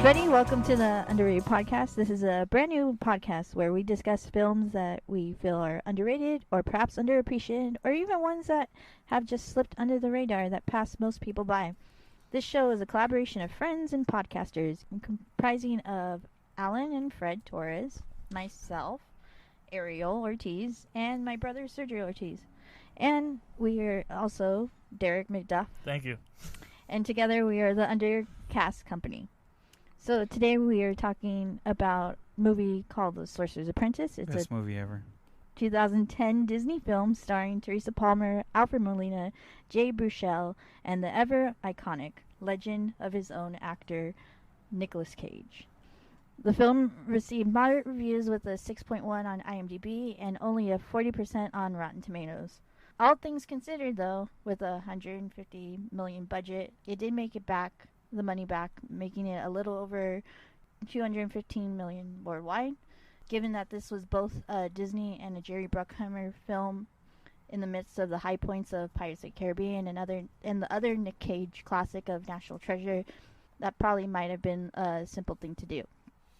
everybody. Welcome to the Underrated Podcast. This is a brand new podcast where we discuss films that we feel are underrated or perhaps underappreciated or even ones that have just slipped under the radar that pass most people by. This show is a collaboration of friends and podcasters comprising of Alan and Fred Torres, myself, Ariel Ortiz, and my brother Sergio Ortiz. And we are also Derek McDuff. Thank you. And together we are the Undercast Company. So today we are talking about a movie called The Sorcerer's Apprentice. It's Best movie ever. 2010 Disney film starring Teresa Palmer, Alfred Molina, Jay Baruchel, and the ever iconic legend of his own actor, Nicolas Cage. The film received moderate reviews with a 6.1 on IMDb and only a 40% on Rotten Tomatoes. All things considered, though, with a $150 million budget, it did make it back, the money back, making it a little over $215 million worldwide. Given that this was both a Disney and a Jerry Bruckheimer film in the midst of the high points of Pirates of the Caribbean and the other Nick Cage classic of National Treasure, that probably might have been a simple thing to do.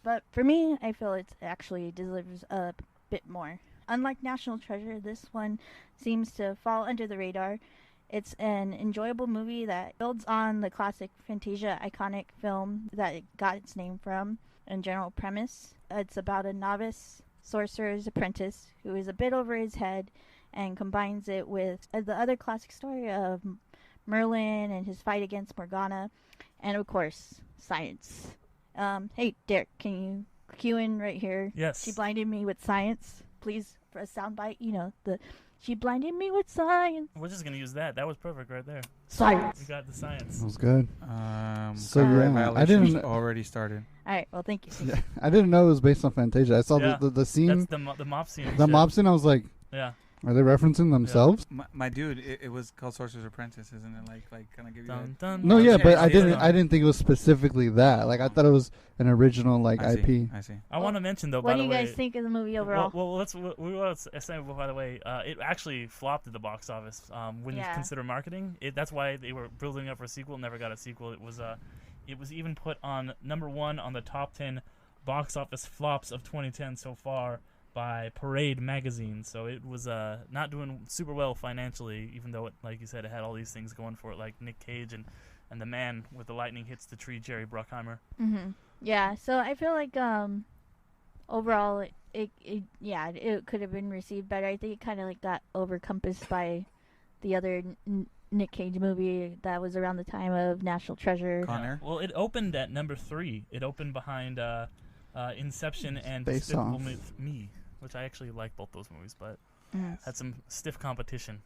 But for me, I feel it actually delivers a bit more. Unlike National Treasure, this one seems to fall under the radar. It's an enjoyable movie that builds on the classic Fantasia iconic film that it got its name from and general premise. It's about a novice sorcerer's apprentice who is a bit over his head and combines it with the other classic story of Merlin and his fight against Morgana, and of course, science. Hey, Derek, can you cue in right here? Yes. She blinded me with science. Please, for a soundbite, she blinded me with science. We're just going to use that. That was perfect right there. Science. We got the science. That was good. So yeah, I didn't already started. All right, well, thank you. Yeah, I didn't know it was based on Fantasia. I saw the scene. That's the mop scene. The mop scene, I was like, yeah. Are they referencing themselves? My dude, it was called Sorcerer's Apprentice, isn't it? Like kind of give you that. No, yeah, but I didn't think it was specifically that. Like I thought it was an original IP. I see. I want to mention though. What by do you the way, guys think of the movie overall? Well, we want to say by the way, it actually flopped at the box office. When you consider marketing, that's why they were building up for a sequel. Never got a sequel. It was even put on number 1 on the top 10 box office flops of 2010 so far by Parade magazine. So it was not doing super well financially, even though it, like you said, it had all these things going for it, like Nick Cage and the man with the lightning hits the tree, Jerry Bruckheimer. Mm-hmm. Yeah, so I feel like overall it could have been received better. I think it kind of like got overcompassed by the other Nick Cage movie that was around the time of National Treasure. Con Air? Well, it opened at number 3. It opened behind Inception and Despicable Me, which I actually like both those movies, but had some stiff competition.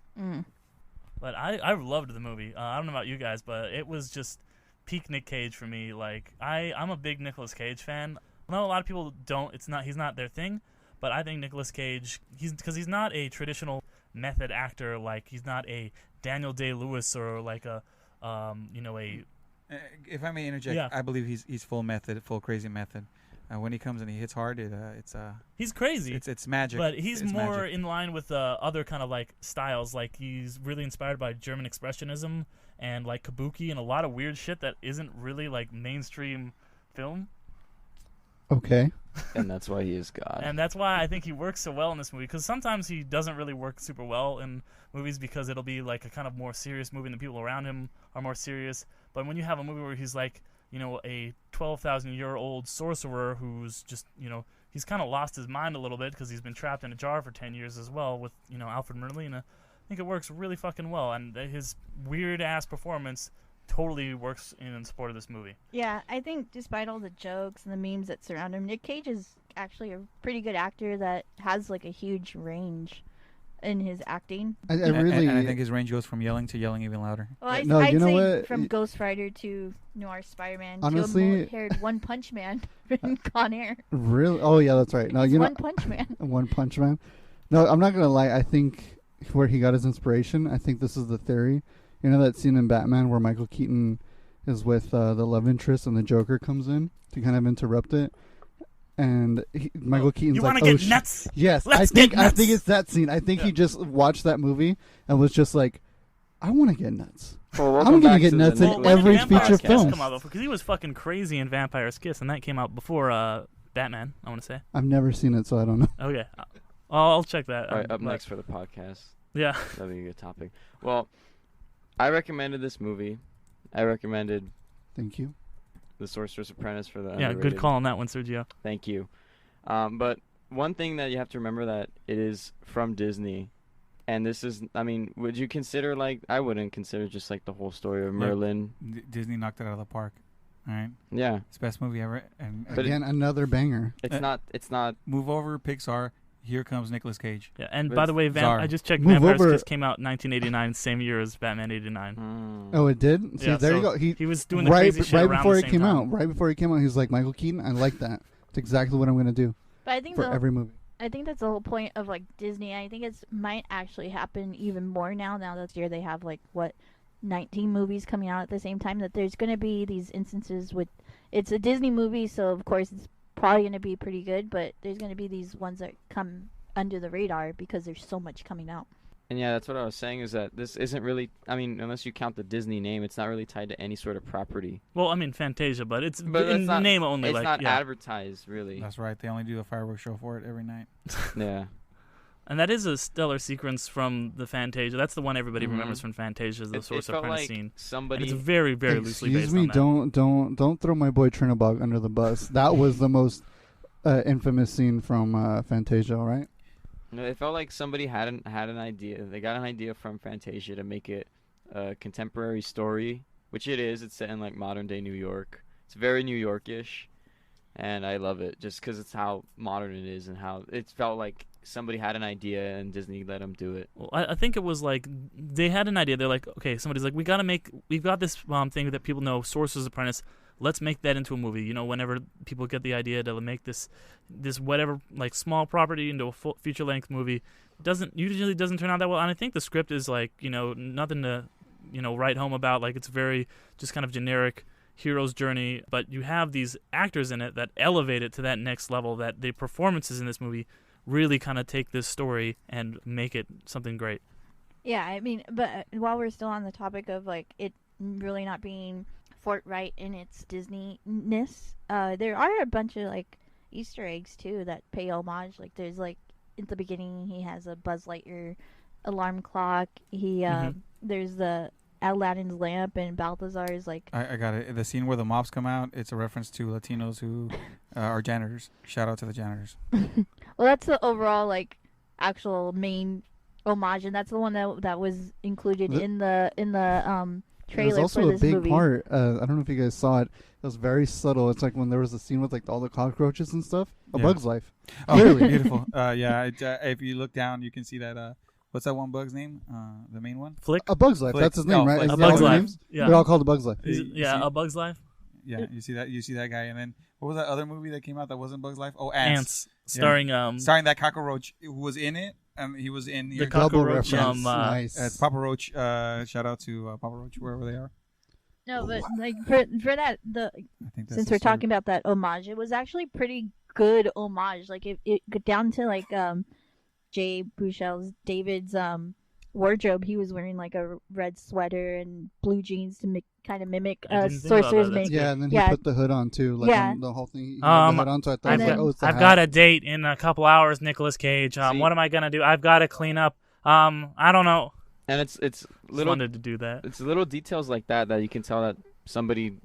But I loved the movie. I don't know about you guys, but it was just peak Nick Cage for me. Like I'm a big Nicolas Cage fan. I know a lot of people don't. He's not their thing, but I think Nicolas Cage, because he's not a traditional method actor. Like he's not a Daniel Day-Lewis or like a If I may interject, I believe he's full method, full crazy method. When he comes and he hits hard, he's crazy. It's magic. But he's more in line with other kind of like styles. Like he's really inspired by German expressionism and like kabuki and a lot of weird shit that isn't really like mainstream film. Okay. And that's why he is God. And that's why I think he works so well in this movie, because sometimes he doesn't really work super well in movies because it'll be like a kind of more serious movie and the people around him are more serious. But when you have a movie where he's like, a 12,000-year-old sorcerer who's just, he's kind of lost his mind a little bit because he's been trapped in a jar for 10 years as well with, Alfred Molina. I think it works really fucking well, and his weird-ass performance totally works in support of this movie. Yeah, I think despite all the jokes and the memes that surround him, Nick Cage is actually a pretty good actor that has like a huge range in his acting. I think his range goes from yelling to yelling even louder. Well, I'd say from Ghost Rider to Noir Spider-Man to a mullet-haired One Punch Man in Con Air. Really? Oh yeah, that's right. No, One Punch Man. One Punch Man. No, I'm not gonna lie. I think where he got his inspiration, I think this is the theory. You know that scene in Batman where Michael Keaton is with the love interest and the Joker comes in to kind of interrupt it? And Michael Keaton's like, "You want to get nuts?" Yes, I think it's that scene. I think he just watched that movie and was just like, I want to get nuts. Well, I'm gonna get nuts in every feature film. Because he was fucking crazy in Vampire's Kiss, and that came out before Batman, I want to say. I've never seen it, so I don't know. Okay. I'll check that. All right, up next for the podcast. Yeah. That'd be a good topic. Well, I recommended this movie. I recommended... Thank you. The Sorcerer's Apprentice for the underrated. Good call on that one, Sergio. Thank you. But one thing that you have to remember that it is from Disney. And this is, I mean, would you consider, like, I wouldn't consider just, like, the whole story of Merlin. Disney knocked it out of the park. All right? Yeah. It's the best movie ever. And again, another banger. It's not. Move over, Pixar. Here comes Nicolas Cage. Yeah, and by the way, I just checked. Move Vampire's over. Kiss came out in 1989, same year as Batman '89. Oh, it did? See, yeah, there you go. He was doing the right, crazy shit right around before the it same came time. out. Right before it came out, he was like, Michael Keaton, I like that. It's exactly what I'm going to do But I think for every movie. I think that's the whole point of like Disney. I think it might actually happen even more now this year they have like 19 movies coming out at the same time, that there's going to be these instances with it's a Disney movie, so of course it's probably going to be pretty good, but there's going to be these ones that come under the radar because there's so much coming out. And yeah, that's what I was saying, is that this isn't really, I mean, unless you count the Disney name, it's not really tied to any sort of property. Well, I mean, Fantasia, but it's in not, name only. It's not advertised, really. That's right. They only do a fireworks show for it every night. Yeah. And that is a stellar sequence from the Fantasia. That's the one everybody remembers from Fantasia, the Sorcerer Apprentice scene. Somebody... And it's very, very loosely based on that. Excuse me, don't throw my boy Trinabog under the bus. That was the most infamous scene from Fantasia, right? No, it felt like somebody had an idea. They got an idea from Fantasia to make it a contemporary story, which it is. It's set in like modern day New York. It's very New York-ish, and I love it just because it's how modern it is and how it felt like somebody had an idea and Disney let them do it. Well, I think it was like they had an idea. They're like, okay, somebody's like, we've got this thing that people know, Sorcerer's Apprentice. Let's make that into a movie. You know, whenever people get the idea to make this whatever like small property into a full feature-length movie, usually doesn't turn out that well. And I think the script is like, nothing to, write home about. Like, it's very just kind of generic hero's journey. But you have these actors in it that elevate it to that next level. That the performances in this movie really kind of take this story and make it something great. Yeah, I mean, but while we're still on the topic of like it really not being forthright in its Disney-ness, there are a bunch of like Easter eggs too that pay homage. Like there's like at the beginning he has a Buzz Lightyear alarm clock. There's the Aladdin's lamp, and Balthazar's like. I got it. The scene where the mobs come out, it's a reference to Latinos who are janitors. Shout out to the janitors. Well, that's the overall like actual main homage, and that's the one that was included in the trailer. There's also for this a big movie. part. I don't know if you guys saw it. It was very subtle. It's like when there was a scene with like all the cockroaches and stuff. A Bug's Life. Oh, really beautiful. If you look down, you can see that. What's that one bug's name? The main one? Flick. A Bug's Life. Flick. That's his name, right? A Bug's Life. Yeah. They're all called A Bug's Life. A Bug's Life. Yeah, you see that. You see that guy, and then what was that other movie that came out that wasn't Bug's Life? Oh, Ants. Starring starring that cockroach who was in it. He was in the cockroach from nice. Papa Roach. Shout out to Papa Roach wherever they are. No, but like for that since we're talking about that homage, it was actually pretty good homage. Like it got down to like Jay Baruchel's David's wardrobe. He was wearing like a red sweater and blue jeans to kind of mimic Sorcerer's make. Yeah, and then he put the hood on too. Like on the whole thing. He had the hood on, so I thought I've got a date in a couple hours, Nicolas Cage. What am I gonna do? I've got to clean up. I don't know. And it's little. Wanted to do that. It's little details like that you can tell that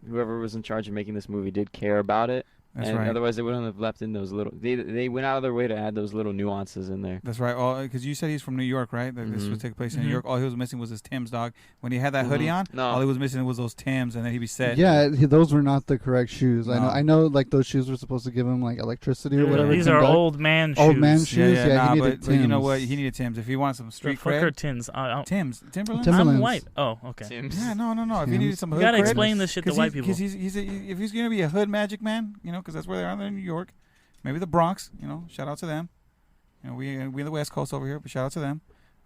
whoever was in charge of making this movie, did care about it. That's and right. Otherwise, they wouldn't have left in those little. They went out of their way to add those little nuances in there. That's right. Because you said he's from New York, right? That this would take place in New York. All he was missing was his Tim's, dog. When he had that hoodie on, all he was missing was those Tim's, and then he'd be set. Yeah, those were not the correct shoes. No. I know. Like those shoes were supposed to give him like electricity or whatever. These are old man shoes. Old man shoes. Yeah, he needed but you know what? He needed Tim's. If he wanted some street cred. Tim's. Timberlands. I'm white. Oh, okay. Tim's. Yeah, no. If he needed some hood you gotta cred, explain this shit to white people. Because if he's gonna be a hood magic man, because that's where they are in New York. Maybe the Bronx, shout out to them. We're the West Coast over here, but shout out to them.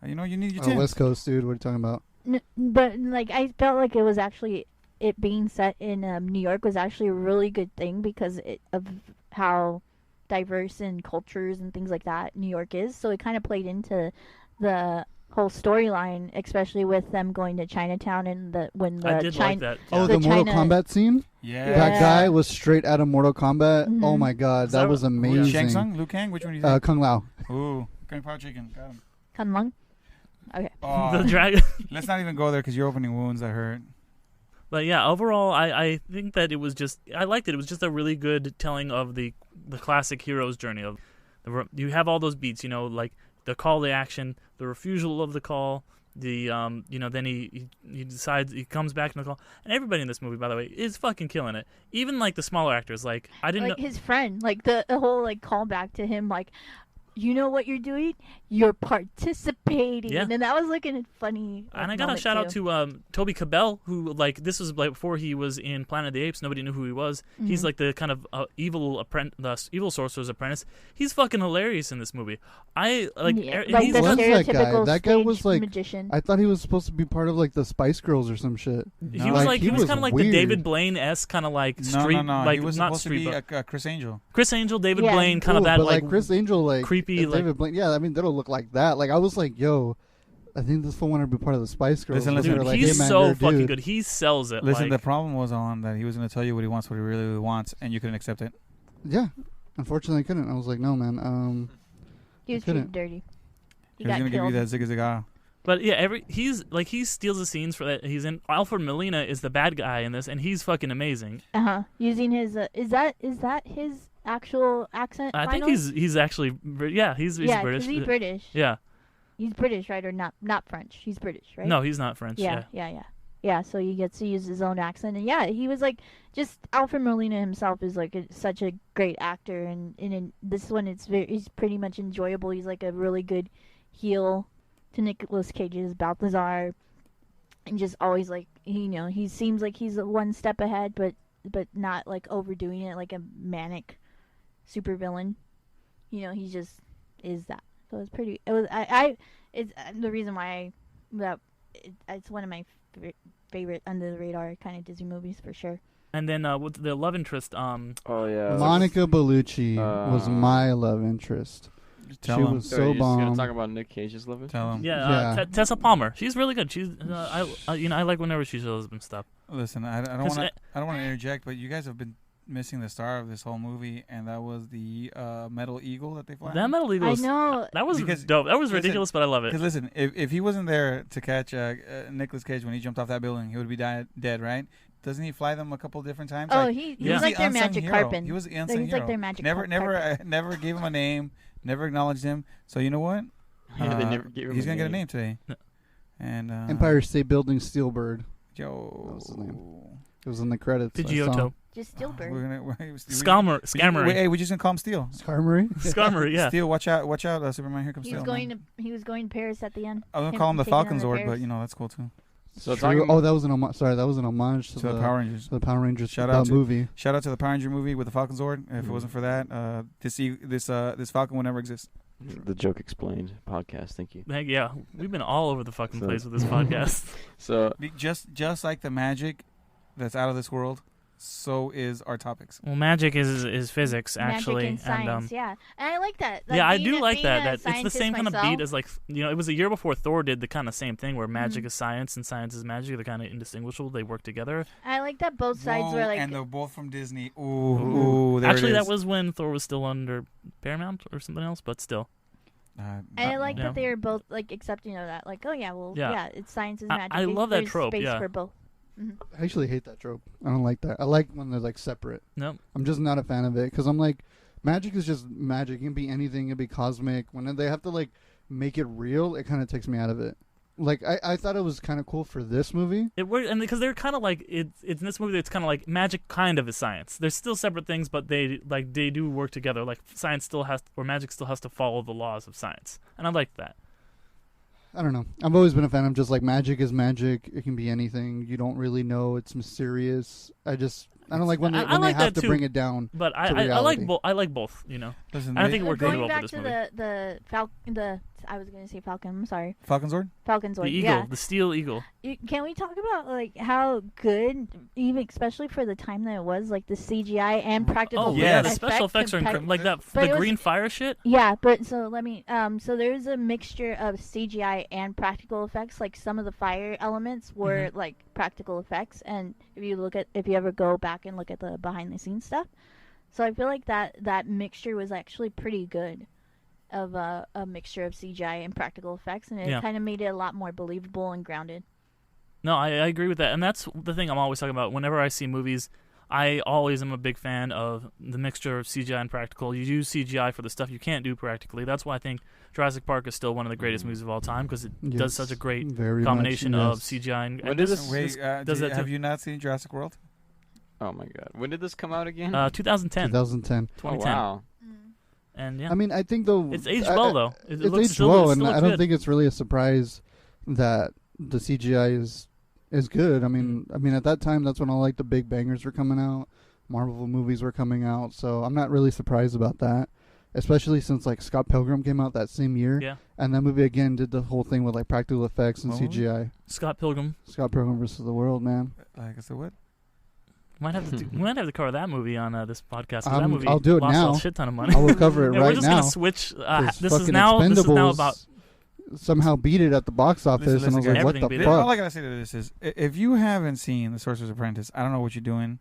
You need your Tim's. West Coast, dude. What are you talking about? But like I felt like it was actually it being set in New York was actually a really good thing because of how diverse in cultures and things like that New York is. So it kind of played into the whole storyline, especially with them going to Chinatown and when the I did like that. Oh, The the Mortal China- Kombat scene? Yeah. That guy was straight out of Mortal Kombat. Mhm. Oh my god, Is that that was what- amazing. Shang Tsung, Liu Kang, which one do you think? Kung Lao. Ooh, Kung Pao Chicken. Got him. Kun Lung. Okay. Oh, The dragon. let's not even go there because you're opening wounds that hurt. But yeah, overall, I think that it was just, I liked it. It was just a really good telling of the classic hero's journey. You have all those beats, like the call to action, the refusal of the call, then he decides, he comes back to the call. And everybody in this movie, by the way, is fucking killing it. Even like the smaller actors, like I didn't know. His friend, like the whole like callback to him, like, you know what you're doing? You're participating. Yeah. And that was like a funny. And I got a shout out to Toby Cabell, who like this was like before he was in Planet of the Apes. Nobody knew who he was. Mm-hmm. He's like the kind of evil sorcerer's apprentice. He's fucking hilarious in this movie. I like. Yeah, and like he's the What's that guy? stereotypical That guy was, stage like, magician. I thought he was supposed to be part of like the Spice Girls or some shit. He No. was Like, he was kind of like the weird. David Blaine-esque kind of like street, No. like He was not supposed to street, be but Chris Angel. Chris Angel, David Yeah. Blaine, kind of Ooh, that but like Chris Angel, like creepy, and like David Blaine. Yeah, I mean they don't look like that. Like I was like, yo, I think this fool wanted to be part of the Spice Girls. Listen, but listen. they were dude, like, he's hey, man, so you're a fucking dude. good. He sells it. Listen, like, the problem was on that he was going to tell you what he wants, what he really wants, and you couldn't accept it. Yeah, unfortunately, I couldn't. I was like, no, man. He was couldn't. treated dirty. He He was got going to give you killed. that zigga zigga. But yeah, he steals the scenes for that. He's in. Alfred Molina is the bad guy in this, and he's fucking amazing. Using his is that his actual accent? I think finally? he's actually he's yeah, 'cause British. he's British. Yeah. He's British, right? Or not French. He's British, right? No, he's not French. Yeah. Yeah, so he gets to use his own accent, and yeah, he was like, just Alfred Molina himself is like such a great actor, and in this one, he's pretty much enjoyable. He's like a really good heel to Nicolas Cage's Balthazar, and just always like he seems like he's one step ahead, but not like overdoing it like a manic supervillain. He just is that. So it's pretty. It was it's the reason why it's one of my favorite under the radar kind of Disney movies for sure. And then with the love interest, Oh yeah. Monica Bellucci was my love interest. Tell she him. was So so you're just gonna bomb. talk about Nick Cage's lover? Tell him. yeah, Tessa Palmer, she's really good. She's I like whenever she shows them stuff. Listen, I don't want to. I don't want to interject, but you guys have been missing the star of this whole movie, and that was the metal eagle that they fly. That Metal Eagle, I know. that was Because- dope. That was listen, ridiculous, but I love it. Because listen, if he wasn't there to catch Nicolas Cage when he jumped off that building, he would be dead, right? Doesn't he fly them a couple different times? Oh, Like, he's Yeah. like the their unsung magic hero. carpet. He was the unsung He's hero. like their magic never carpet. never gave him a name. Never acknowledged him. So you know what? Yeah, they never gave him He's a gonna get a name. name today. No. And Empire State Building Steelbird. Yo, That was his name. It was in the credits. I saw. Pidgeotto, Just Steelbird. Scammer, Hey, we just gonna call him Steel. Skarmory? Scammer, yeah. Steel, watch out, Superman! Here comes He Steel. was going to Paris at the end. I was gonna call him the taking on Falcon Zord, Paris. but that's cool too. So True. talking. Oh, that was an homage. Sorry, that was an homage to To the Power Rangers. to the Power Rangers Shout out to- movie. Shout out to the Power Ranger movie with the Falcon Zord. If it wasn't for that, this Falcon would never exist. The Joke Explained podcast. Thank you. Heck yeah, we've been all over the fucking So- place with this podcast. So Just like the magic that's out of this world, so is our topics. Well, magic is physics actually, Magic and science, yeah. And I like that. Like, yeah, I being do a- like being that. a That it's the scientist same kind of myself, beat as like it was a year before Thor did the kind of same thing where magic Mhm. is science and science is magic. They're kind of indistinguishable. They work together. I like that both sides Whoa, were like. and they're both from Disney. Ooh, there Actually, it that is. was when Thor was still under Paramount or something else, but still. I like Yeah. that they were both like accepting of that. Like, oh yeah, well, Yeah. yeah, it's science is I- magic. I love that There's trope, Space yeah. for both. I actually hate that trope. I don't like that. I like when they're like separate. No, I'm just not a fan of it because I'm like, magic is just magic. It can be anything. It can be cosmic. When they have to like make it real, it kind of takes me out of it. Like I thought it was kind of cool for this movie. it worked, and because they're kind of like it's in this movie. It's kind of like magic, kind of is science. They're still separate things, but they do work together. Like science still has, or magic still has to follow the laws of science, and I like that. I don't know. I've always been a fan of just like magic is magic. It can be anything. You don't really know. It's mysterious. I don't like when they, I when they like have that to too. bring it down. But to I like reality. both. I like both. You know, Listen, I don't think it worked really Going well for back this to movie. the I was gonna say Falcon. I'm sorry. Falcon Sword? Falcon Sword. The eagle, Yeah. the steel eagle. Can we talk about like how good, even especially for the time that it was, like the CGI and practical? Oh yeah, the special effects are incredible. Like that, the green fire shit. Yeah, but so let me. So there's a mixture of CGI and practical effects. Like some of the fire elements were like practical effects, and if you ever go back and look at the behind the scenes stuff, so I feel like that mixture was actually pretty good. Of a mixture of CGI and practical effects, and it kind of made it a lot more believable and grounded. No, I agree with that, and that's the thing I'm always talking about. Whenever I see movies, I always am a big fan of the mixture of CGI and practical. You use CGI for the stuff you can't do practically. That's why I think Jurassic Park is still one of the greatest movies of all time, because it does such a great combination of CGI and have you not seen Jurassic World? Oh my god. When did this come out again? 2010. 2010. 2010. Oh, wow. And I mean, I think though it's aged well though. It's aged well, and I don't think it's really a surprise that the CGI is good. I mean, at that time, that's when all like the big bangers were coming out, Marvel movies were coming out. So I'm not really surprised about that, especially since like Scott Pilgrim came out that same year. Yeah. And that movie again did the whole thing with like practical effects and CGI. Scott Pilgrim versus the World, man. Like I said, what? We might have to cover that movie on this podcast. That movie I'll do it lost now. a shit ton of money. I will cover it right now. We're just gonna switch. This is now about somehow beat it at the box office, and I was like, "What the fuck?" All I gotta say to this is, if you haven't seen The Sorcerer's Apprentice, I don't know what you're doing.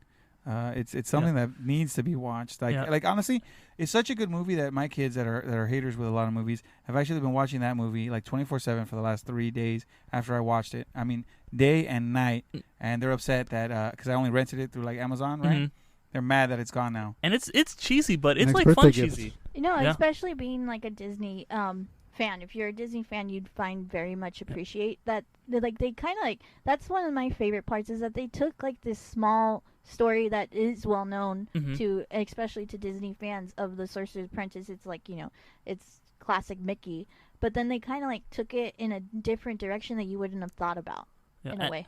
It's something that needs to be watched. Like honestly, it's such a good movie that my kids that are haters with a lot of movies have actually been watching that movie like 24/7 for the last 3 days after I watched it. I mean, day and night, and they're upset that because I only rented it through like Amazon, right? Mm-hmm. They're mad that it's gone now. And it's cheesy, but it's like fun cheesy. Especially being like a Disney fan. If you're a Disney fan, you'd find very much appreciate that. Like they kind of like that's one of my favorite parts is that they took like this small story that is well known to, especially to Disney fans of the Sorcerer's Apprentice. It's like it's classic Mickey, but then they kind of like took it in a different direction that you wouldn't have thought about in a way.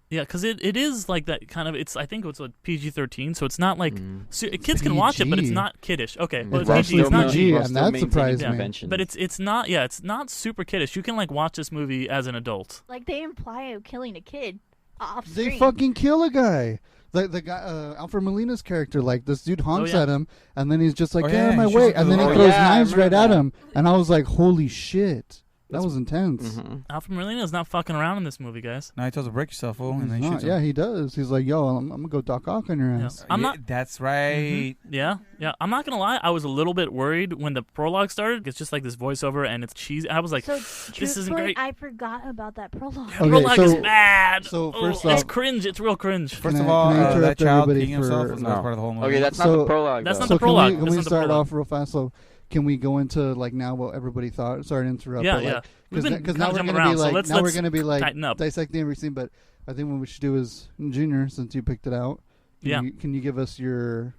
Yeah, because it is like that kind of. I think it's like PG-13, so it's not like kids can watch it, but it's not kiddish. Okay, but it's PG. It's not PG, and that surprised me. But it's not. Yeah, it's not super kiddish. You can like watch this movie as an adult. Like they imply killing a kid off screen. They fucking kill a guy. The guy, Alfred Molina's character, like this dude honks at him, and then he's just like, "Get out of my way!" And then he throws knives right at him, and I was like, "Holy shit!" That was intense. Alfred Molina is not fucking around in this movie, guys. No, he tells him break yourself, fool, and then he shoots him. Yeah, he does. He's like, "Yo, I'm gonna go Doc Ock on your ass." That's right. Yeah. I'm not gonna lie. I was a little bit worried when the prologue started. It's just like this voiceover, and it's cheesy. I was like, "This isn't great." I forgot about that prologue. The prologue is bad. So first off, it's cringe. It's real cringe. First of all, that child peeing himself was not part of the whole movie. Okay, that's not the prologue. That's not the prologue. Can we start off real fast? So can we go into like now what everybody thought? Sorry to interrupt. Yeah. Because now we're going to be like dissecting every scene. But I think what we should do is, Junior, since you picked it out, can you give us your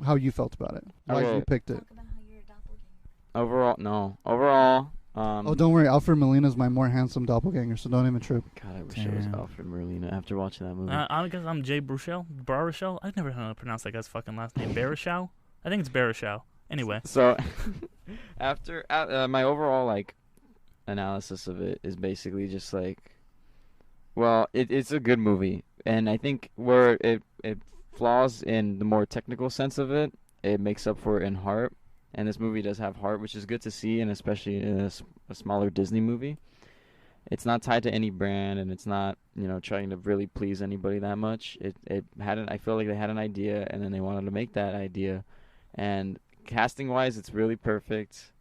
how you felt about it? Why you picked it? Talk about how you're a doppelganger. Overall. Don't worry. Alfred Molina is my more handsome doppelganger, so don't even trip. God, I wish it was Alfred Molina after watching that movie. I guess I'm Jay Baruchel. I've never heard how to pronounce that guy's fucking last name. Baruchel? I think it's Baruchel. Anyway, so after my overall like analysis of it is basically just like, well, it's a good movie, and I think where it flaws in the more technical sense of it, it makes up for it in heart, and this movie does have heart, which is good to see, and especially in a smaller Disney movie. It's not tied to any brand, and it's not trying to really please anybody that much. I feel like they had an idea, and then they wanted to make that idea, and casting wise, it's really perfect.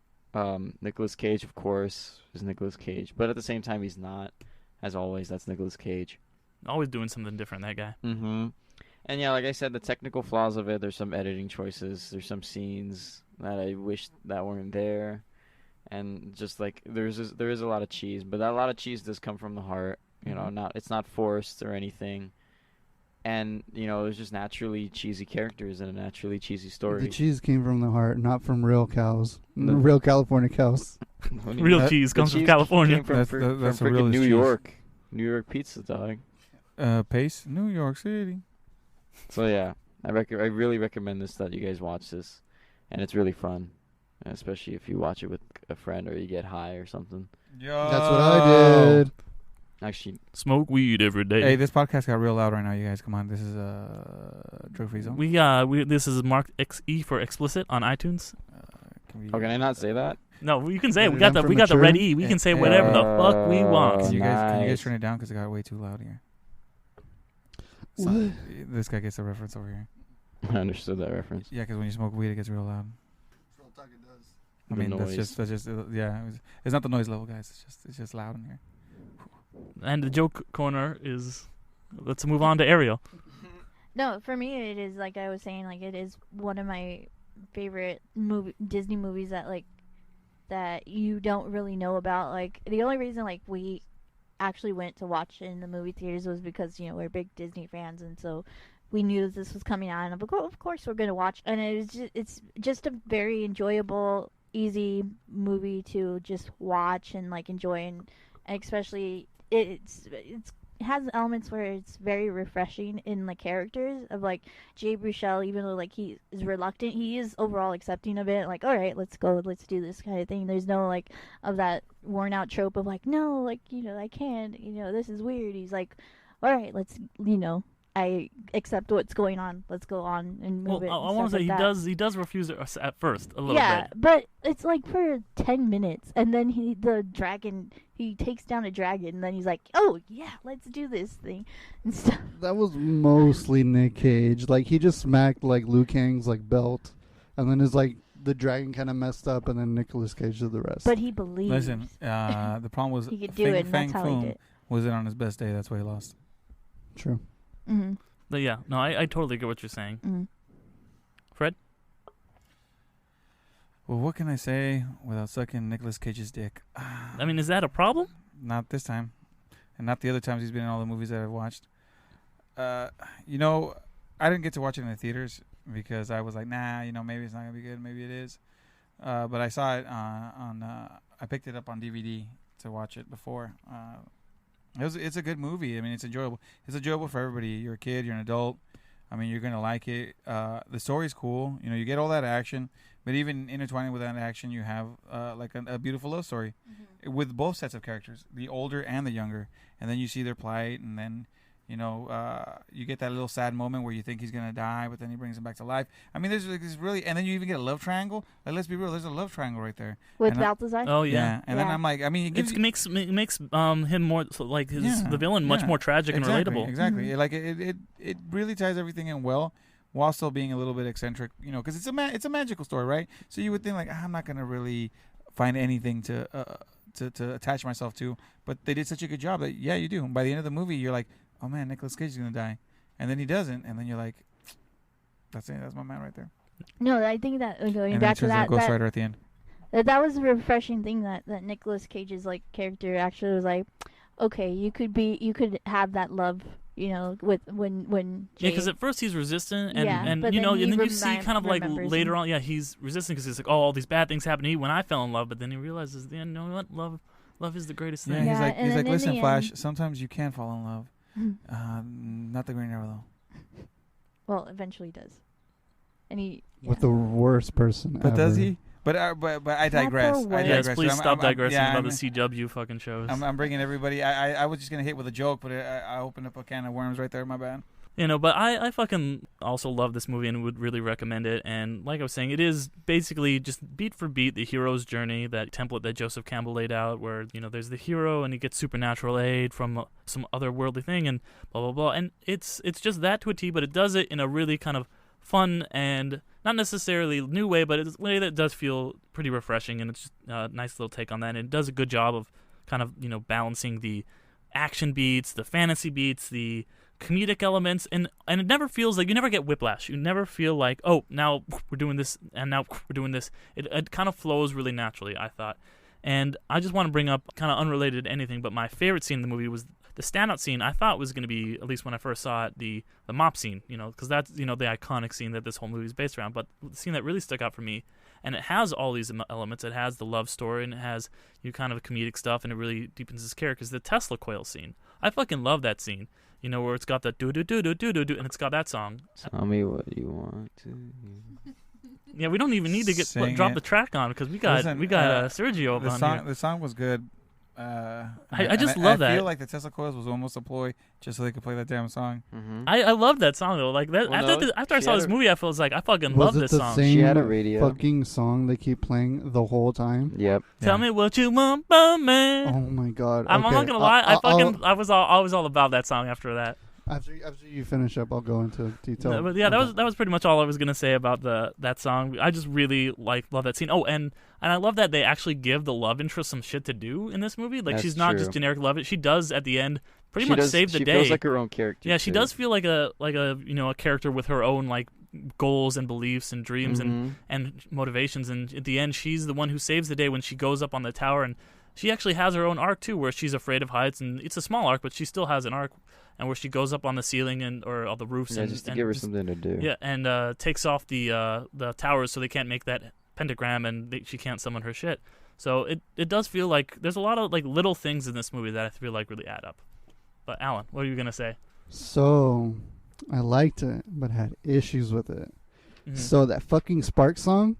Nicolas Cage, of course, is Nicolas Cage, but at the same time, he's not. As always, that's Nicolas Cage. Always doing something different, that guy. And yeah, like I said, the technical flaws of it. There's some editing choices. There's some scenes that I wish that weren't there, and just like there is a lot of cheese, but that lot of cheese does come from the heart. It's not forced or anything. And, there's just naturally cheesy characters and a naturally cheesy story. The cheese came from the heart, not from real cows. Real California cows. Real cheese comes from California. Came from freaking New York. New York pizza, dog. Pace, New York City. So, yeah, I really recommend that you guys watch this. And it's really fun. especially if you watch it with a friend or you get high or something. Yo. That's what I did. Actually, smoke weed every day. Hey, this podcast got real loud right now, you guys. Come on, this is a drug-free zone. This is marked XE for explicit on iTunes. can I not say that? No, you can say it. We Rated got M for the mature? red E. We can say whatever the fuck we want. Can you guys Nice. turn it down because it got way too loud here? What? This guy gets a reference over here. I understood that reference. Yeah, because when you smoke weed, it gets real loud. I The mean, noise. that's just yeah. It's not the noise level, guys. It's just loud in here. And the joke corner is. Let's move on to Ariel. No, for me it is like I was saying, like it is one of my favorite Disney movies that you don't really know about. Like the only reason like we actually went to watch in the movie theaters was because we're big Disney fans, and so we knew that this was coming out, and I'm like, oh, of course we're gonna watch. And it's just a very enjoyable, easy movie to just watch and like enjoy, and especially it has elements where it's very refreshing in the characters of like Jay Baruchel. Even though like he is reluctant, he is overall accepting of it. Like, all right, let's go, let's do this kind of thing. There's no like of that worn out trope of like, no, like I can't, this is weird. He's like, all right, let's I accept what's going on. Let's go on and move it. I want to say he does refuse it at first a little yeah, bit. but it's like for 10 minutes, and then he takes down a dragon, and then he's like, oh yeah, let's do this thing and stuff. That was mostly Nick Cage. Like he just smacked like Liu Kang's like belt, and then it's like the dragon kind of messed up, and then Nicolas Cage did the rest. But he believes. Listen, the problem was he could do it, and that's how he did. wasn't on his best day. That's why he lost. True. Mm-hmm. But yeah, no, I totally get what you're saying. Mm-hmm. Fred? Well, what can I say without sucking Nicolas Cage's dick? I mean, is that a problem? Not this time, and not the other times he's been in all the movies that I've watched. I didn't get to watch it in the theaters because I was like, nah, maybe it's not gonna be good, maybe it is. But I saw it I picked it up on DVD to watch it before. It's a good movie. I mean, it's enjoyable. It's enjoyable for everybody. You're a kid, you're an adult. I mean, you're gonna like it. The story's cool. You get all that action, but even intertwining with that action, you have like a beautiful love story with both sets of characters, the older and the younger. And then you see their plight, and then you get that little sad moment where you think he's gonna die, but then he brings him back to life. I mean, there's like this really, and then you even get a love triangle. Like, let's be real, there's a love triangle right there With Balthazar. Oh yeah. And then I'm like, I mean, it makes him more like the villain much more tragic and relatable. Exactly. Mm-hmm. Like it really ties everything in well, while still being a little bit eccentric. Because it's a magical story, right? So you would think like, I'm not gonna really find anything to attach myself to, but they did such a good job that you do. By the end of the movie, you're like, oh man, Nicolas Cage is gonna die, and then he doesn't, and then you're like, that's it, that's my man right there. No, I think that going and back to that, Ghost Rider at the end. That was a refreshing thing that Nicolas Cage's like character actually was like, okay, you could have that love, with when Jay, because at first he's resistant, and and then then you see kind of like later on, he's resistant because he's like, oh, all these bad things happen to me when I fell in love, but then he realizes, you know what, love is the greatest thing. He's like, listen, Flash, end, sometimes you can fall in love. Not the Green Arrow though. Well, eventually he does, and he with the worst person. But ever. Does he? But I digress. Yes, please stop digressing about the the CW fucking shows. I'm bringing everybody. I was just gonna hit with a joke, but I opened up a can of worms right there. My bad. But I fucking also love this movie and would really recommend it. And like I was saying, it is basically just beat for beat the hero's journey, that template that Joseph Campbell laid out, where there's the hero and he gets supernatural aid from some otherworldly thing and blah blah blah. And it's just that to a T, but it does it in a really kind of fun and not necessarily new way, but it's a way that does feel pretty refreshing, and it's just a nice little take on that. And it does a good job of kind of balancing the action beats, the fantasy beats, the comedic elements, and it never feels like, you never get whiplash. You never feel like, oh, now we're doing this and now we're doing this. It kind of flows really naturally, I thought. And I just want to bring up, kind of unrelated to anything, but my favorite scene in the movie was the standout scene. I thought was going to be, at least when I first saw it, the mop scene, because that's the iconic scene that this whole movie is based around. But the scene that really stuck out for me, and it has all these elements. It has the love story, and it has kind of comedic stuff, and it really deepens his character. Is the Tesla coil scene. I fucking love that scene. Where it's got the do do do do do do do, and it's got that song. Tell me what you want to. Yeah, we don't even need to drop the track on because we got Sergio up on here. The song was good. I just love that. I feel like the Tesla coils was almost a ploy just so they could play that damn song. Mm-hmm. I love that song though. Like that. After I saw this movie, I felt like I fucking love this song. Same she had a radio. Fucking song they keep playing the whole time. Yep. Tell me what you want, man. Oh my god. I'm not gonna lie. I was all about that song after that. After you finish up, I'll go into detail. No, but yeah, that was pretty much all I was gonna say about that song. I just really love that scene. Oh, and I love that they actually give the love interest some shit to do in this movie. Like she's not just generic love. She does at the end pretty much save the day. She feels like her own character. Yeah, she does feel like a a character with her own like goals and beliefs and dreams and motivations. And at the end, she's the one who saves the day when she goes up on the tower. And she actually has her own arc too, where she's afraid of heights, and it's a small arc, but she still has an arc. And where she goes up on the ceiling or all the roofs, just to give her something to do. Yeah, and takes off the towers so they can't make that pentagram, and she can't summon her shit. So it does feel like there's a lot of like little things in this movie that I feel like really add up. But Alan, what are you gonna say? So I liked it, but had issues with it. Mm-hmm. So that fucking Spark song,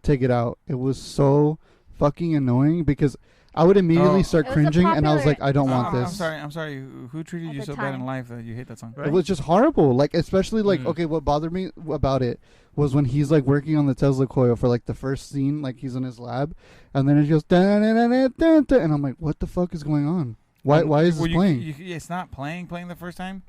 take it out. It was so fucking annoying because I would immediately start cringing, and I was like, I don't want this. I'm sorry. Who treated you so bad in life that you hate that song? Right? It was just horrible. Like, especially like, okay, what bothered me about it was when he's like working on the Tesla coil for like the first scene, like he's in his lab, and then it goes and I'm like, what the fuck is going on? Why is this playing? It's not playing the first time.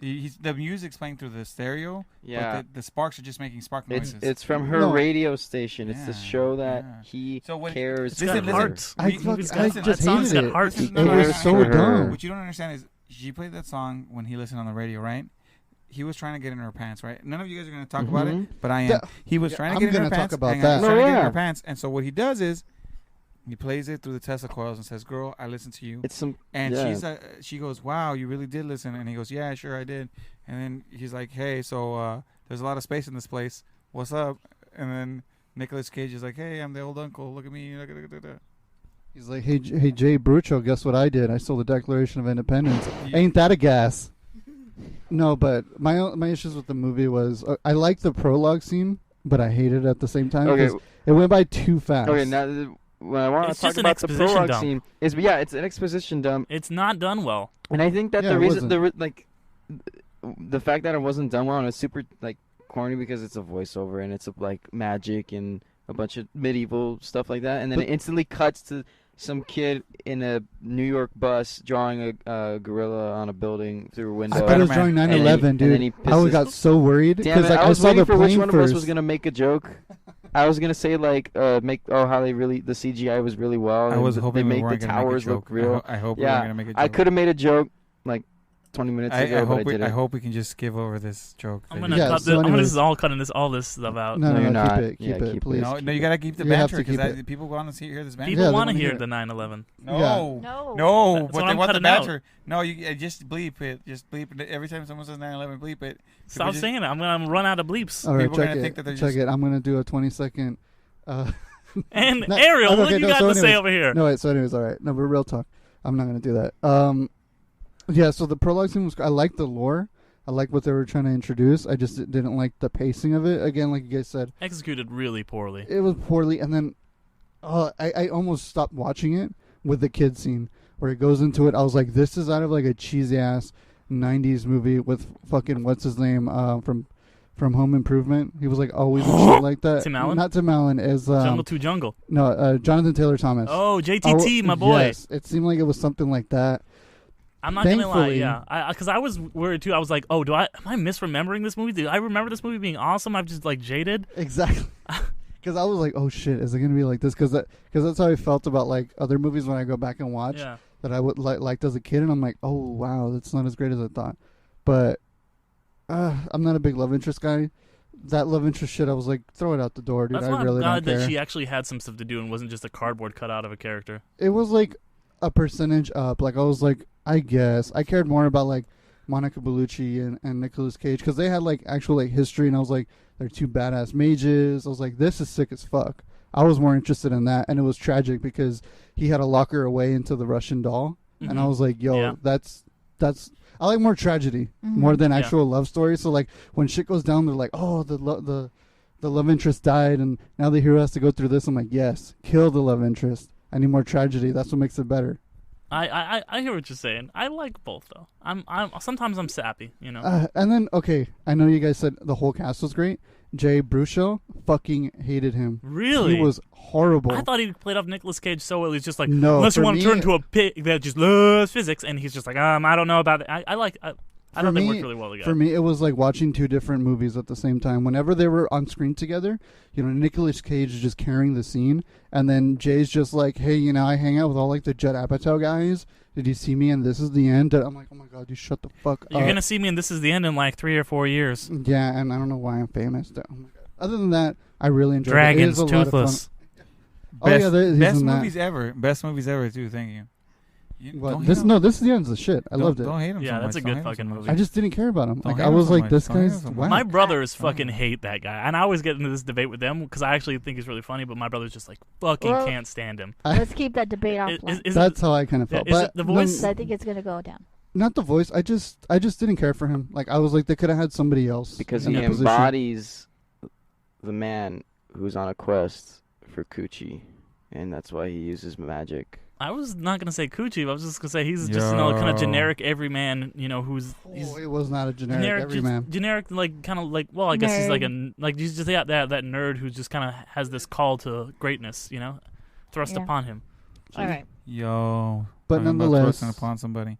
The music's playing through the stereo. Yeah, but the sparks are just making spark noises. It's from her radio station. It's to show that he cares. It's got hearts. I just hated it. Hearts. It was so dumb. What you don't understand is she played that song when he listened on the radio, right? He was trying to get in her pants, right? None of you guys are going to talk about it, but I am. He was trying to get in her pants. Talk about that. Trying to get in her pants, and so what he does is he plays it through the Tesla coils and says, "Girl, I listened to you." She goes, "Wow, you really did listen." And he goes, "Yeah, sure, I did." And then he's like, "Hey, so there's a lot of space in this place. What's up?" And then Nicolas Cage is like, "Hey, I'm the old uncle. Look at me." He's like, "Hey, Jay Brucho, guess what I did? I stole the Declaration of Independence. Ain't that a gas?" No, but my issues with the movie was I liked the prologue scene, but I hated it at the same time because it went by too fast. Okay, now when I want to talk about the prologue scene is it's an exposition dump. It's not done well, and I think that the reason the fact that it wasn't done well and it's super like corny because it's a voiceover and it's like magic and a bunch of medieval stuff like that, and then it instantly cuts to some kid in a New York bus drawing a gorilla on a building through a window. I thought it was drawing 9/11, dude. I got so worried because I saw the plane which one first. of us was gonna make a joke. I was gonna say like how they really the CGI was really well. I was hoping they made the towers look real. I hope we were gonna make a joke. I could have made a joke like 20 minutes ago. I hope we can just skip over this joke. I'm gonna cut this. I'm gonna cutting all this stuff out. No, you're not. Keep it, please. No, you gotta keep the banter because people want to hear this banter. People want to hear the 9/11. No, but they want the banter. No, you just bleep it. Just bleep it every time someone says 9/11. Bleep it. Stop saying it. I'm gonna run out of bleeps. All right, check it. I'm gonna do a 20-second. And Ariel, what you got to say over here? No, wait. So anyways, all right. No, but real talk. I'm not gonna do that. Yeah, so the prologue scene was. I liked the lore. I liked what they were trying to introduce. I just didn't like the pacing of it. Again, like you guys said, executed really poorly. It was poorly, and then I almost stopped watching it with the kid scene where it goes into it. I was like, this is out of like a cheesy ass '90s movie with fucking what's his name from Home Improvement. He was like always and shit like that. Tim Allen? Not Tim Allen. Is Jungle to Jungle. No, Jonathan Taylor Thomas. Oh, JTT, my boy. Yes, it seemed like it was something like that. I'm not gonna lie, yeah, because I was worried too. I was like, oh, am I misremembering this movie? Do I remember this movie being awesome? I'm just like jaded. Exactly. Because I was like, oh shit, is it gonna be like this? Because that's how I felt about like other movies when I go back and watch that I would liked as a kid, and I'm like, oh wow, that's not as great as I thought. But I'm not a big love interest guy. That love interest shit, I was like, throw it out the door, dude. That's I really don't care. That she actually had some stuff to do and wasn't just a cardboard cutout of a character. It was like a percentage up. Like I was like, I guess I cared more about like Monica Bellucci and Nicolas Cage because they had like actual like history, and I was like, they're two badass mages. I was like, this is sick as fuck. I was more interested in that, and it was tragic because he had to lock her away into the Russian doll, and I was like, yo, that's. I like more tragedy more than actual love stories. So like when shit goes down, they're like, oh, the the love interest died, and now the hero has to go through this. I'm like, yes, kill the love interest. I need more tragedy. That's what makes it better. I hear what you're saying. I like both though. Sometimes I'm sappy, you know. And then I know you guys said the whole cast was great. Jay Baruchel, fucking hated him. Really? He was horrible. I thought he played off Nicolas Cage so well. He's just like, no, unless you want to turn into a pig that just loves physics, and he's just like, I don't know about it. I thought they worked really well together. For me, it was like watching two different movies at the same time. Whenever they were on screen together, Nicolas Cage is just carrying the scene, and then Jay's just like, hey, I hang out with all like the Judd Apatow guys. Did you see me? And this is the end. And I'm like, oh my god, you shut the fuck up. You're gonna see me, and this is the end in like 3 or 4 years. Yeah, and I don't know why I'm famous. Oh my god. Other than that, I really enjoyed Dragons, it. Dragons, Toothless. Best movies ever. Best movies ever too. Thank you. This is the end of the shit. I loved it. Don't hate him. Yeah, so that's much. a good fucking movie. I just didn't care about him. Don't Like hate I him was so like, much. this Don't hate guy's him so much. whack. My brothers fucking hate that guy, and I always get into this debate with them because I actually think he's really funny, but my brothers just like fucking can't stand him. Let's keep that debate offline. That's how I kind of felt. Is But it the voice? I think it's gonna go down. not the voice. I just didn't care for him. Like I was like, they could have had somebody else because in he that position. embodies the man who's on a quest for coochie, and that's why he uses magic. I was not gonna say coochie. I was just gonna say he's just another kind of generic everyman. Who's it was not a generic everyman. Generic, like kind of like. Well, I guess he's like he's just that nerd who just kind of has this call to greatness. Thrust upon him. All right. Yo, But nonetheless, thrusting upon somebody.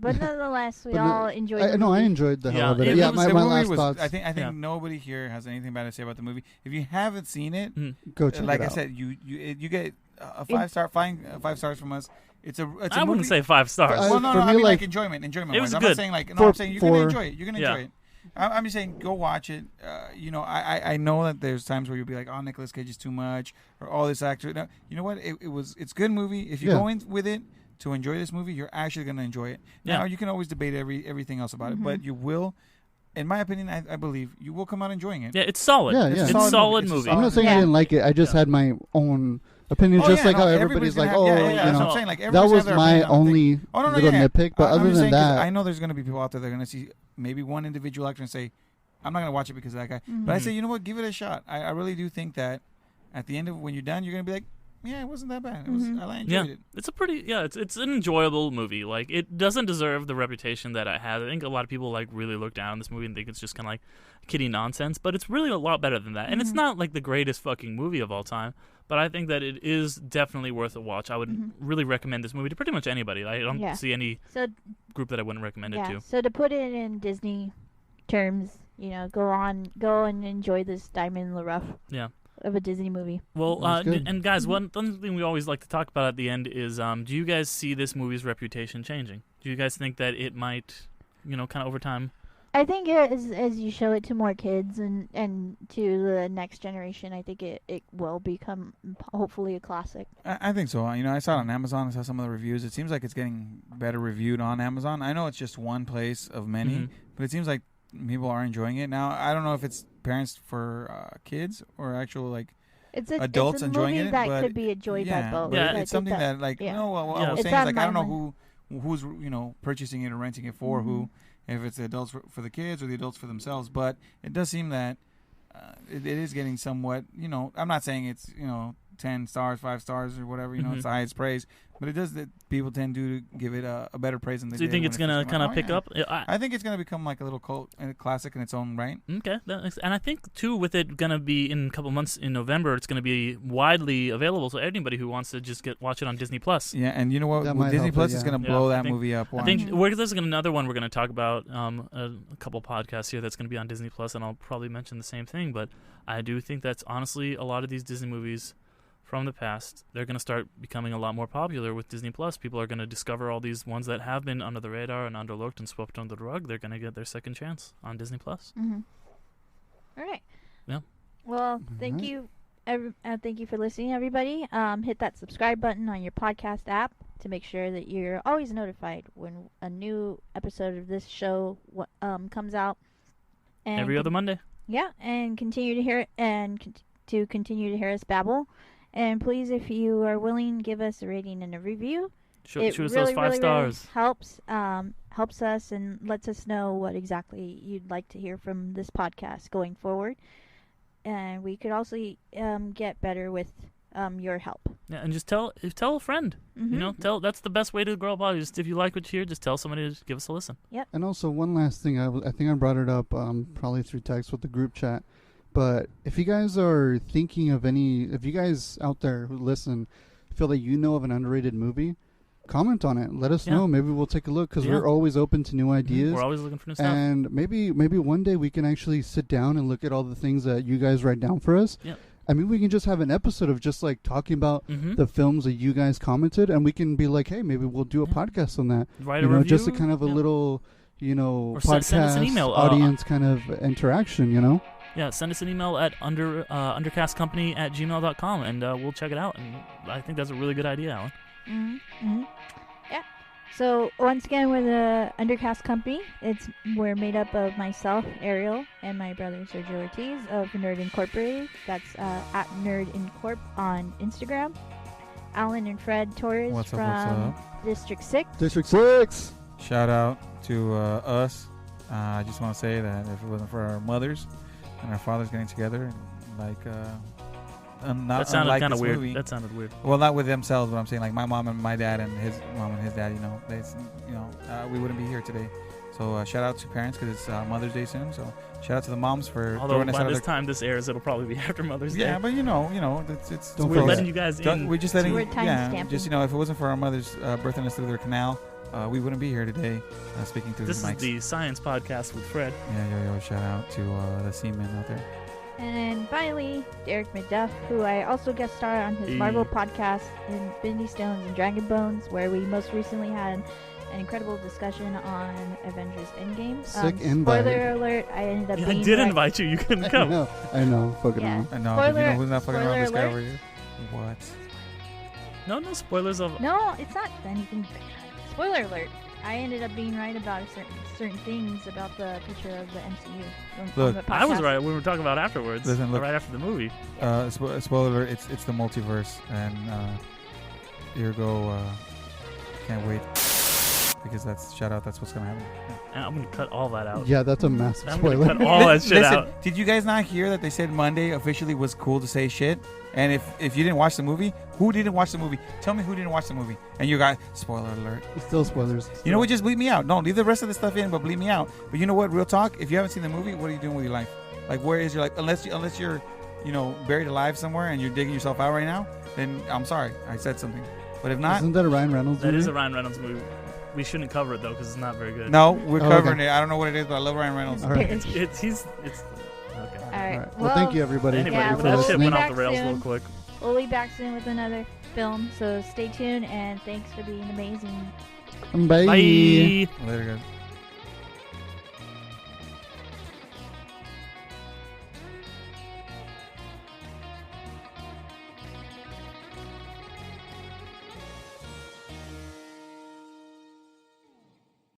But nonetheless, we all enjoyed the movie. No, I enjoyed the hell of it. Yeah, my last thoughts. I think nobody here has anything bad to say about the movie. If you haven't seen it, go check it out. Like I said, you get a 5-star, 5 stars from us. It's a I wouldn't movie. say 5 stars. Well, no, I mean like enjoyment. It was I'm good. not saying like I'm saying you're gonna enjoy it. You're gonna enjoy it. I'm just saying go watch it. I know that there's times where you'll be like, oh, Nicolas Cage is too much, or all this actor. No, you know what? It's a good movie. If you go in with it to enjoy this movie, you're actually gonna enjoy it. Now you can always debate everything else about it, but you will. In my opinion, I believe you will come out enjoying it. Yeah, it's solid. Yeah, It's a solid movie. I'm not saying I didn't like it. I just had my own opinion, how everybody's like, I'm saying, like, that was my only little nitpick. But other than that, I know there's going to be people out there that are going to see maybe one individual actor and say, I'm not going to watch it because of that guy. But I say, you know what? Give it a shot. I really do think that at the end of when you're done, you're going to be like, yeah, it wasn't that bad. I enjoyed it. It's a pretty it's an enjoyable movie. Like it doesn't deserve the reputation that it has. I think a lot of people like really look down on this movie and think it's just kind of like kiddie nonsense, but it's really a lot better than that. And it's not like the greatest fucking movie of all time, but I think that it is definitely worth a watch. I would really recommend this movie to pretty much anybody. I don't see any group that I wouldn't recommend it to. So to put it in Disney terms, go and enjoy this diamond in the rough. Yeah. Of a Disney movie. Well, and guys, one thing we always like to talk about at the end is, do you guys see this movie's reputation changing? Do you guys think that it might, kind of over time? I think as you show it to more kids and to the next generation, I think it will become hopefully a classic. I think so. I saw it on Amazon. I saw some of the reviews. It seems like it's getting better reviewed on Amazon. I know it's just one place of many, but it seems like people are enjoying it now. I don't know if it's parents for kids or actual adults enjoying it. That could be enjoyed by both. Yeah, it's something that what I was saying is I don't know who's purchasing it or renting it for who, if it's the adults for the kids or the adults for themselves. But it does seem that it is getting somewhat. I'm not saying it's 10 stars, 5 stars, or whatever. It's the highest praise. But it does that people tend to give it a better praise than they did. Do you think it's going to kind of pick up? I think it's going to become like a little cult and a classic in its own right. Okay. And I think, too, with it going to be in a couple months in November, it's going to be widely available to anybody who wants to just watch it on Disney+. Yeah, and you know what? Disney Plus is going to blow that movie up. I think there's another one we're going to talk about a couple podcasts here that's going to be on Disney+, and I'll probably mention the same thing. But I do think that's honestly a lot of these Disney movies from the past, they're going to start becoming a lot more popular with Disney+. People are going to discover all these ones that have been under the radar and underlooked and swept under the rug. They're going to get their second chance on Disney+. All right. Yeah. Well, thank you. Thank you for listening, everybody. Hit that subscribe button on your podcast app to make sure that you're always notified when a new episode of this show comes out. And every other Monday. Yeah, and continue to hear it continue to hear us babble. And please, if you are willing, give us a rating and a review. Shoot us those 5 stars. Really helps us and lets us know what exactly you'd like to hear from this podcast going forward. and we could also get better with your help. Yeah, and just tell a friend. Mm-hmm. You know, that's the best way to grow a podcast. Just if you like what you hear, just tell somebody to give us a listen. Yep. And also one last thing, I think I brought it up probably through text with the group chat, but if you guys are thinking of if you guys out there who listen feel that you know of an underrated movie, comment on it. Let us know. Maybe we'll take a look, because we're always open to new ideas. We're always looking for new stuff. And maybe one day we can actually sit down and look at all the things that you guys write down for us. Yeah. I mean, we can just have an episode of just like talking about the films that you guys commented, and we can be like, hey, maybe we'll do a podcast on that. Write a review. Just a kind of a little, or podcast send us an email, audience kind of interaction, Yeah, send us an email at undercastcompany@gmail.com, and we'll check it out. And I think that's a really good idea, Alan. Mm-hmm. Yeah. So once again, we're the Undercast Company. We're made up of myself, Ariel, and my brother Sergio Ortiz of Nerd Incorporated. That's at Nerd Incorp on Instagram. Alan and Fred Torres from District 6. District 6. Shout out to us. I just want to say that if it wasn't for our mothers and our fathers getting together, that sounded kind of weird. Movie. That sounded weird. Well, not with themselves, but I'm saying like my mom and my dad and his mom and his dad. We wouldn't be here today. So shout out to parents, because it's Mother's Day soon. So shout out to the moms for. Although by this time this airs, it'll probably be after Mother's Day. Yeah, but it's we're letting you guys in. We're just letting. We're if it wasn't for our mothers birthing us through their canal, we wouldn't be here today speaking through these mics. This is the Science Podcast with Fred. Yeah, shout out to the seamen out there. And finally, Derek McDuff, who I also guest starred on his Marvel podcast, Infinity Stones and Dragon Bones, where we most recently had an incredible discussion on Avengers Endgame. Sick invite. Spoiler alert, I ended up being I did invite you. You couldn't come. I know. Fucking around. I know. Spoiler, who's not fucking around this guy alert. over here? What? No spoilers of... No, it's not anything. Spoiler alert. I ended up being right about certain things about the picture of the MCU. Look, I was right. We were talking about afterwards. Listen, look, right after the movie. Spoiler alert, it's the multiverse, and here go. Can't wait, because that's what's gonna happen. And I'm gonna cut all that out. Yeah, that's a massive I'm spoiler. gonna cut all that shit out. Did you guys not hear that they said Monday officially was cool to say shit? And if you didn't watch the movie, who didn't watch the movie? Tell me who didn't watch the movie. And you got spoiler alert. Still spoilers. You know what? Just bleep me out. Don't leave the rest of the stuff in, but bleep me out. But you know what? Real talk. If you haven't seen the movie, what are you doing with your life? Like, where is your life? Unless you're, buried alive somewhere and you're digging yourself out right now, then I'm sorry, I said something. But if not, isn't that a Ryan Reynolds movie? That is a Ryan Reynolds movie. We shouldn't cover it though, because it's not very good. No, we're covering it. I don't know what it is, but I love Ryan Reynolds. All right. It's okay. All right. Well, thank you everybody. Anyway, Yeah, that shit went off the back rails soon. real quick. We'll be back soon with another film, so stay tuned, and thanks for being amazing. Bye. Bye. Later, guys.